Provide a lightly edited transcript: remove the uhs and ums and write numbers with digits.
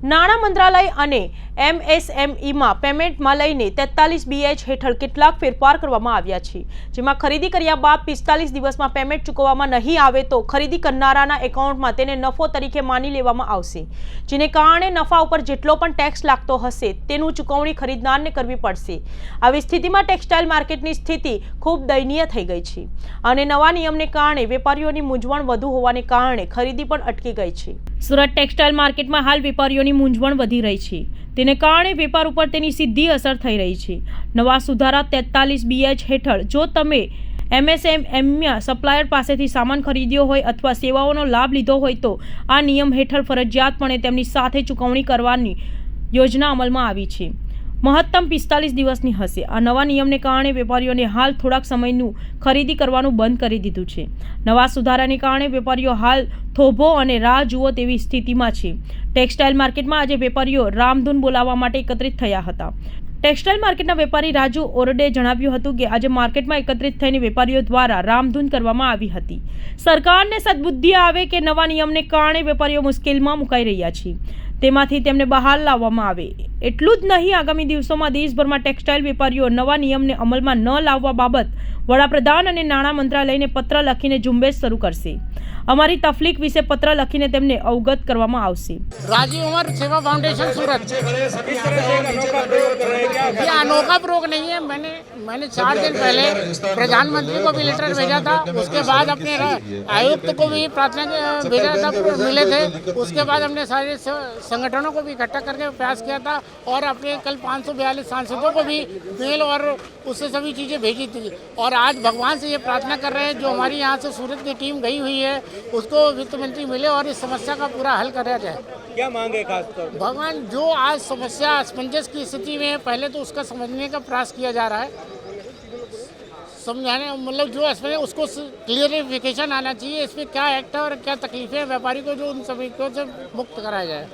નાણાં મંત્રાલય અને એમએસએમઈમાં પેમેન્ટમાં લઈને 43 BH હેઠળ કેટલાક ફેરફાર કરવામાં આવ્યા છે, જેમાં ખરીદી કર્યા બાદ 45 દિવસમાં પેમેન્ટ ચૂકવવામાં નહીં આવે તો ખરીદી કરનારાના એકાઉન્ટમાં તેને નફો તરીકે માની લેવામાં આવશે, જેને કારણે નફા ઉપર જેટલો પણ ટેક્સ લાગતો હશે તેનું ચૂકવણી ખરીદનારને કરવી પડશે। આવી સ્થિતિમાં ટેક્સટાઇલ માર્કેટની સ્થિતિ ખૂબ દયનીય થઈ ગઈ છે અને નવા નિયમને કારણે વેપારીઓની મૂંઝવણ વધુ હોવાને કારણે ખરીદી પણ અટકી ગઈ છે। સુરત ટેક્સટાઇલ માર્કેટમાં હાલ વેપારીઓની મૂંઝવણ વધી રહી છે, તેને કારણે વેપાર ઉપર તેની સીધી અસર થઈ રહી છે। નવા સુધારા 43 BH હેઠળ જો તમે એમએસએમઈમાં સપ્લાયર પાસેથી સામાન ખરીદ્યો હોય અથવા સેવાઓનો લાભ લીધો હોય તો આ નિયમ હેઠળ ફરજિયાતપણે તેમની સાથે ચૂકવણી કરવાની યોજના અમલમાં આવી છે। મહત્તમ 45 દિવસની હશે। આ નવા નિયમને કારણે વેપારીઓને હાલ થોડાક સમયનું ખરીદી કરવાનું બંધ કરી દીધું છે। નવા સુધારાને કારણે વેપારીઓ હાલ થોભો અને રાહ જુઓ તેવી સ્થિતિમાં છે। ટેક્સટાઇલ માર્કેટમાં આજે વેપારીઓ રામધૂન બોલાવવા માટે એકત્રિત થયા હતા। ટેક્સટાઇલ માર્કેટના વેપારી રાજુ ઓરડે જણાવ્યું હતું કે આજે માર્કેટમાં એકત્રિત થઈને વેપારીઓ દ્વારા રામધૂન કરવામાં આવી હતી। સરકારને સદબુદ્ધિ આવે કે નવા નિયમને કારણે વેપારીઓ મુશ્કેલીમાં મુકાઈ રહ્યા છે, તેમાંથી તેમને બહાર લાવવામાં આવે। એટલું જ નહીં, આગામી દિવસોમાં દેશભરમાં ટેક્સટાઇલ વેપારીઓ નવા નિયમને અમલમાં ન લાવવા બાબત વડાપ્રધાન અને નાણાં મંત્રાલયને પત્ર લખીને ઝુંબેશ શરૂ કરશે। અમારી તકલીફ વિશે पत्र લખીને તેમને अवगत કરવામાં આવશે। राजीव अमर सेवा फाउंडेशन सूरत। ये अनोखा प्रयोग नहीं है। मैंने 4 दिन पहले प्रधानमंत्री को भी लेटर भेजा था, उसके बाद अपने आयुक्त को भी प्रार्थना भेजा था, मिले थे। उसके बाद हमने सारे संगठनों को भी इकट्ठा करके प्रयास किया था और अपने कल 542 सांसदों को भी मेल और उससे सभी चीज़ें भेजी थी। और आज भगवान से ये प्रार्थना कर रहे हैं जो हमारी यहाँ से सूरत की टीम गई हुई है उसको वित्त मंत्री मिले और इस समस्या का पूरा हल कराया जाए। क्या मांगे खास तौर पर? भगवान जो आज समस्या असमंजस की स्थिति में है, पहले तो उसका समझने का प्रयास किया जा रहा है, समझाने मतलब जो असमंजस उसको क्लियरिफिकेशन आना चाहिए, इसमें क्या एक्ट है और क्या तकलीफें हैं व्यापारी को, जो उन सभी को से मुक्त कराया जाए।